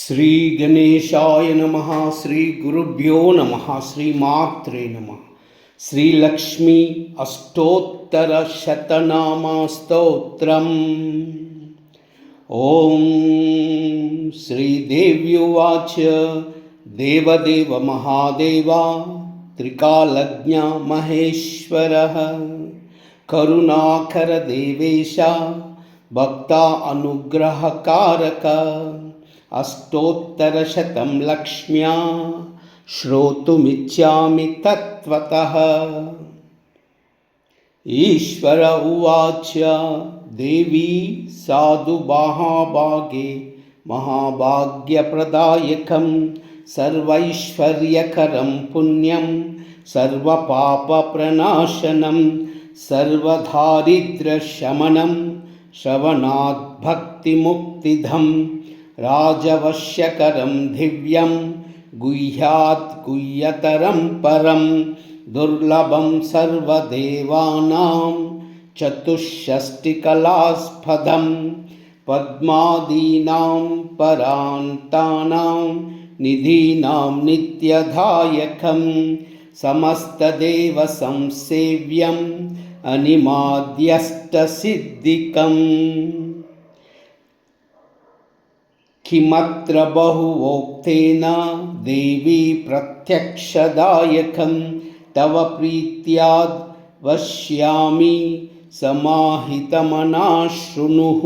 శ్రీ గణేశాయ నమః. శ్రీ గురుభ్యో నమః. శ్రీమాత్రే నమః. శ్రీలక్ష్మీ అష్టోత్తర శతనామ స్తోత్రం. ఓం శ్రీదేవ్యువాచ దేవదేవ మహాదేవా త్రికాలజ్ఞ మహేశ్వరః కరుణాకర దేవేశ భక్త అనుగ్రహకారక అష్టోత్తరశతం లక్ష్మ్యా శ్రోతుమిచ్చామి తత్వతః. ఈశ్వర ఉవాచ దేవీ సాధు మహాభాగే మహాభాగ్యప్రదాయకం సర్వైశ్వర్యకరం పుణ్యం సర్వపాపప్రణాశనం సర్వదారిద్ర్యశమనం శ్రవణాత్ భక్తిముక్తిదం రాజవశ్యకరం దివ్యం గుహ్యాత్ గుహ్యతరం పరం దుర్లభం సర్వదేవానాం చతుషష్టికళాస్పదం పద్మాదీనాం పరాంతానాం నిధీనాం నిత్యదాయకం సమస్తదేవ సంసేవ్యం అనిమాద్యష్టసిద్ధికం. కిమత్ర బహువోక్తేన దేవీ ప్రత్యక్షదాయకం తవ ప్రీత్యాద్ వక్ష్యామి సమాహితమనా శృణుః.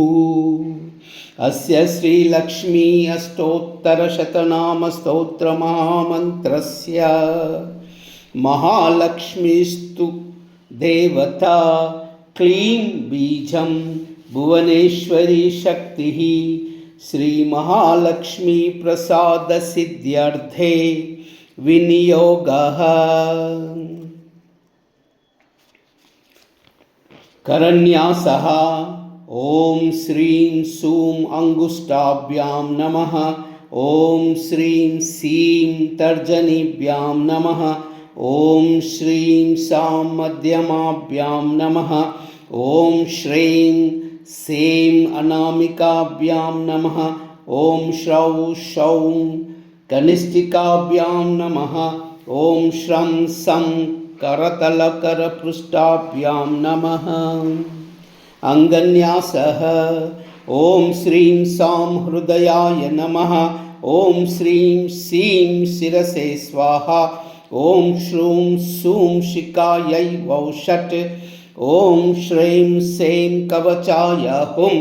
అస్య శ్రీలక్ష్మీ అష్టోత్తరశతనామ స్తోత్ర మహామంత్రస్య మహాలక్ష్మీస్తు దేవతా క్లీం బీజం భువనేశ్వరీ శక్తిః శ్రీ మహాలక్ష్మీ ప్రసాద సిద్ధ్యర్థే వినియోగః. కరన్యాసః ఓం శ్రీం సూం అంగుష్టాభ్యాం నమః. ఓం శ్రీం సీం తర్జనీభ్యాం నమః. ఓం శ్రీం సాం మధ్యమాభ్యాం నమః. ఓం శ్రీం సేం అనామికాభ్యాం నమః. ఓం శ్రౌ శౌం కనిష్ఠికాభ్యాం నమః. ఓం శ్రం సం కరతలకరపృష్ఠాభ్యాం నమః. అంగన్యాసః ఓం శ్రీం సాం హృదయాయ నమః. ఓం శ్రీం సీం శిరసే స్వాహా. ఓం శ్రూం సూం శిఖాయై వౌషట్. ఓం శ్రీం సేం కవచాయ హుం.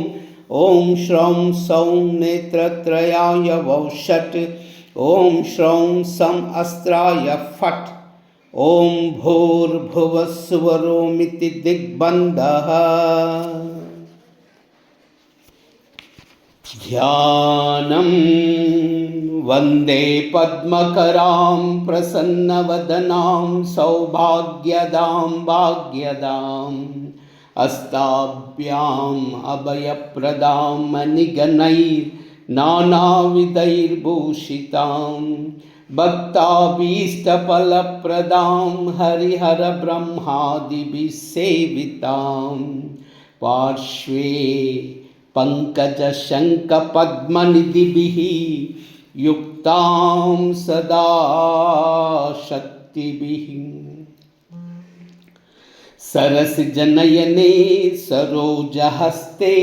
ఓం శ్రౌం సౌం నేత్రత్రయాయ వౌషట్. ఓం శ్రౌం సం అస్త్రాయ ఫట్. ఓం భూర్భువస్సువరోమితి దిగ్బంధః. ధ్యానం వందే పద్మకరాం ప్రసన్నవదనాం సౌభాగ్యదాం భాగ్యదాం అస్తాభ్యాం అభయప్రదాం మణిగణైర్ నానావిధైర్భూషితాం భక్తాభీష్టఫలప్రదాం హరిహర బ్రహ్మాదిభిः సేవితాం పార్శ్వే పంకజశంఖపద్మనిధిభిः యుక్తాం సదా శక్తిభిः. సరసిజనయనే సరోజహస్తే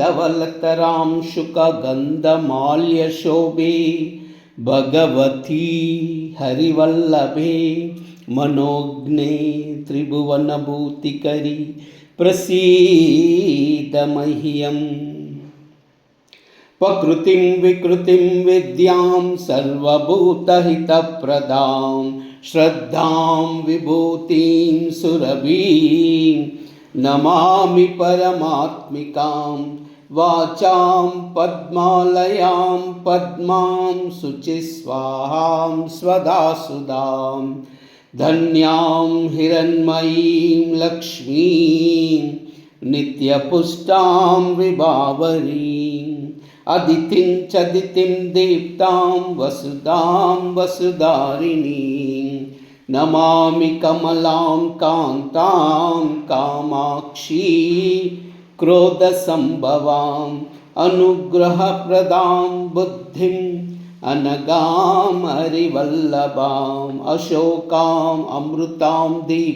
ధవళతరాం శుకగంధమాల్యశోభే భగవతీ హరివల్లభే మనోజ్ఞే త్రిభువనభూతికరీ ప్రసీద మహ్యం. ప్రకృతిం వికృతిం విద్యాం సర్వభూతహితప్రదాం శ్రద్ధాం విభూతిం సురభీం నమామి పరమాత్మికాం. వాచాం పద్మాలయాం పద్మాం శుచిస్వాహాం స్వదాసుదాం ధన్యాం హిరణ్మయీం లక్ష్మీం నిత్యపుష్టాం విభావరీం అదితిం చదితిం దీప్తాం వసుదాం వసుధారిణీం. నమామి కమలాం కాంతాం కామాక్షీ క్రోధ సంభవాం अनुग्रहप्रदां बुद्धिम् अनगां हरिवल्लभाम् अशोकाम् अमृतां दीप्तां